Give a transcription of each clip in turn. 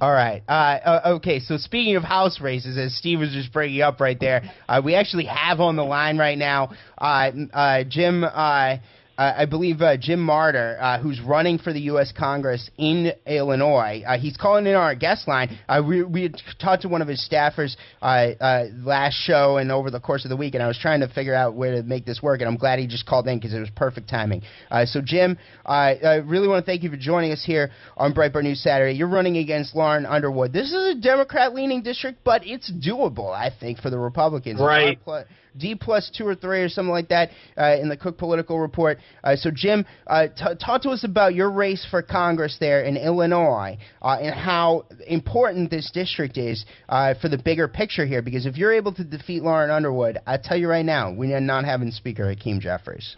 All right. Okay, so speaking of House races, as Steve was just bringing up right there, we actually have on the line right now Jim, I believe Jim Marter, who's running for the U.S. Congress in Illinois. He's calling in our guest line. We had talked to one of his staffers last show and over the course of the week, and I was trying to figure out where to make this work, and I'm glad he just called in because it was perfect timing. So, Jim, I really want to thank you for joining us here on Breitbart News Saturday. You're running against Lauren Underwood. This is a Democrat-leaning district, but it's doable, I think, for the Republicans. Right. D+2 or 3 or something like that in the Cook Political Report. So, Jim, talk to us about your race for Congress there in Illinois and how important this district is for the bigger picture here. Because if you're able to defeat Lauren Underwood, I tell you right now, we are not having Speaker Hakeem Jeffries.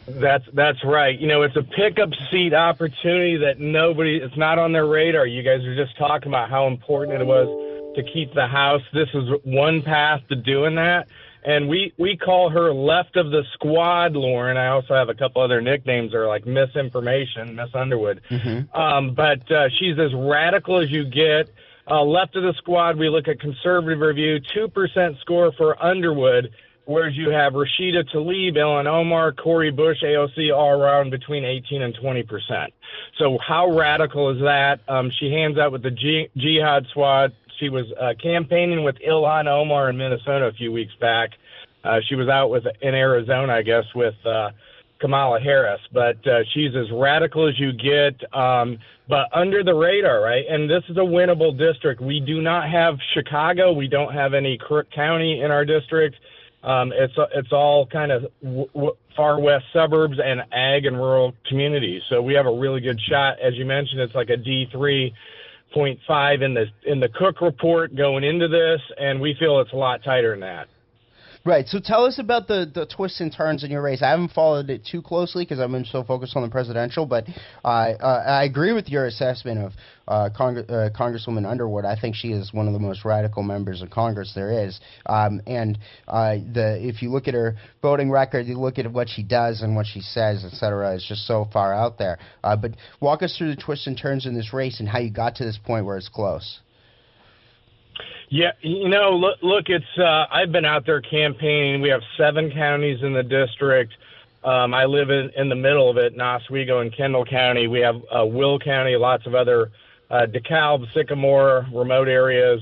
That's right. You know, it's a pickup seat opportunity that it's not on their radar. You guys are just talking about how important it was to keep the House. This is one path to doing that. And we call her left of the squad, Lauren. I also have a couple other nicknames that are like Misinformation, Miss Underwood. But she's as radical as you get. Left of the squad, we look at Conservative Review, 2% score for Underwood, whereas you have Rashida Tlaib, Ilhan Omar, Cori Bush, AOC all around between 18 and 20%. So how radical is that? She hands out with the Jihad Squad. She was campaigning with Ilhan Omar in Minnesota a few weeks back. She was out in Arizona, I guess, with Kamala Harris. But she's as radical as you get, but under the radar, right? And this is a winnable district. We do not have Chicago. We don't have any Crook County in our district. It's all kind of far west suburbs and ag and rural communities. So we have a really good shot. As you mentioned, it's like a D3.5 in the Cook report going into this, and we feel it's a lot tighter than that. Right. So tell us about the twists and turns in your race. I haven't followed it too closely because I've been so focused on the presidential, but I agree with your assessment of Congresswoman Underwood. I think she is one of the most radical members of Congress there is. If you look at her voting record, you look at what she does and what she says, et cetera, it's just so far out there. But walk us through the twists and turns in this race and how you got to this point where it's close. Yeah, you know, look, it's I've been out there campaigning. We have 7 counties in the district. I live in the middle of it, in Oswego and Kendall County. We have Will County, lots of other DeKalb, Sycamore, remote areas,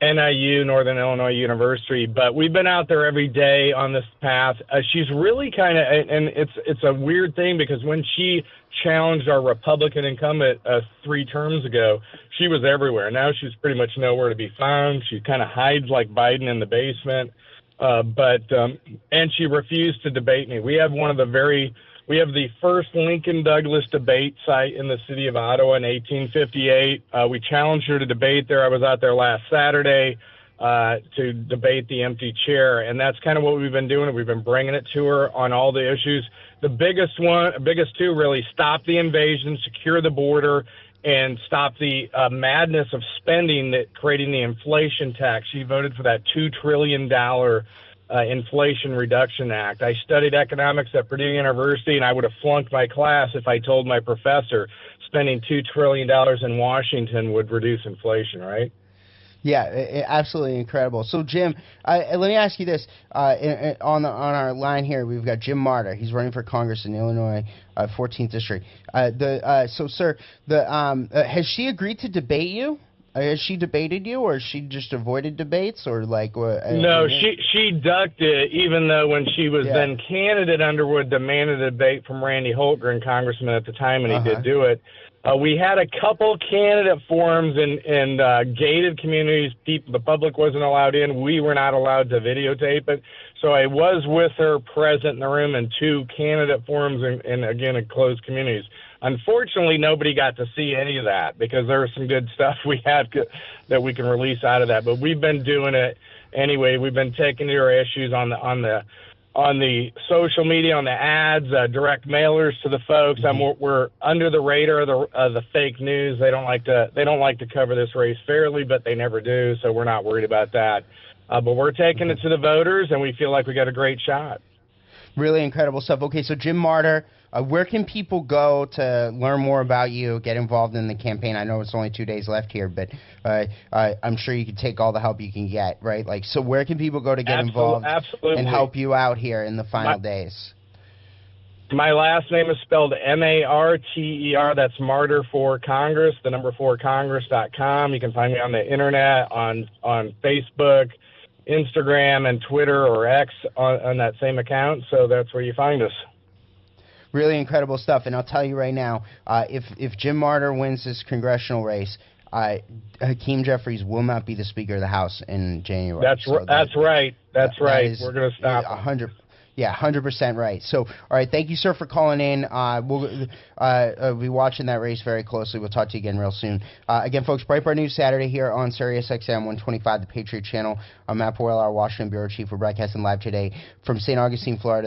NIU, Northern Illinois University. But we've been out there every day on this path. She's really kind of, and it's a weird thing because when she challenged our Republican incumbent 3 terms ago, she was everywhere. Now she's pretty much nowhere to be found. She kind of hides like Biden in the basement. And she refused to debate me. We have the first Lincoln Douglas debate site in the city of Ottawa in 1858. We challenged her to debate there. I was out there last Saturday to debate the empty chair, and that's kind of what we've been doing. We've been bringing it to her on all the issues. The biggest 2 really: stop the invasion, secure the border, and stop the madness of spending that creating the inflation tax. She voted for that $2 trillion Inflation Reduction Act. I studied economics at Purdue University, and I would have flunked my class if I told my professor spending $2 trillion in Washington would reduce inflation, right? Yeah, absolutely incredible. So, Jim, let me ask you this. On our line here, we've got Jim Marter. He's running for Congress in Illinois, 14th District. Sir, has she agreed to debate you? Has she debated you, or has she just avoided debates, or like? No, she ducked it, even though when she was then candidate, Underwood demanded a debate from Randy Holtgren, congressman at the time, and he did do it. We had a couple candidate forums in gated communities. The public wasn't allowed in. We were not allowed to videotape it. So I was with her present in the room in 2 candidate forums and again, in closed communities. Unfortunately, nobody got to see any of that because there was some good stuff we had that we can release out of that. But we've been doing it anyway. We've been taking your issues on the social media, on the ads, direct mailers to the folks. We're under the radar of the fake news. They don't like to cover this race fairly, but they never do. So we're not worried about that. But we're taking it to the voters, and we feel like we got a great shot. Really incredible stuff. Okay, so Jim Marter, Where can people go to learn more about you, get involved in the campaign? I know it's only 2 days left here, but I'm sure you can take all the help you can get, right? Like, so where can people go to get involved and help you out here in the final days? My last name is spelled Marter. That's Marter for Congress, the number 4 Congress.com. You can find me on the internet, on Facebook, Instagram, and Twitter or X on that same account. So that's where you find us. Really incredible stuff. And I'll tell you right now, if Jim Marter wins this congressional race, Hakeem Jeffries will not be the Speaker of the House in January. That's right. That's right. We're going to stop 100% right. So, all right, thank you, sir, for calling in. We'll be watching that race very closely. We'll talk to you again real soon. Again, folks, Breitbart News Saturday here on Sirius XM 125, the Patriot Channel. I'm Matt Boyle, our Washington Bureau Chief. We're broadcasting live today from St. Augustine, Florida.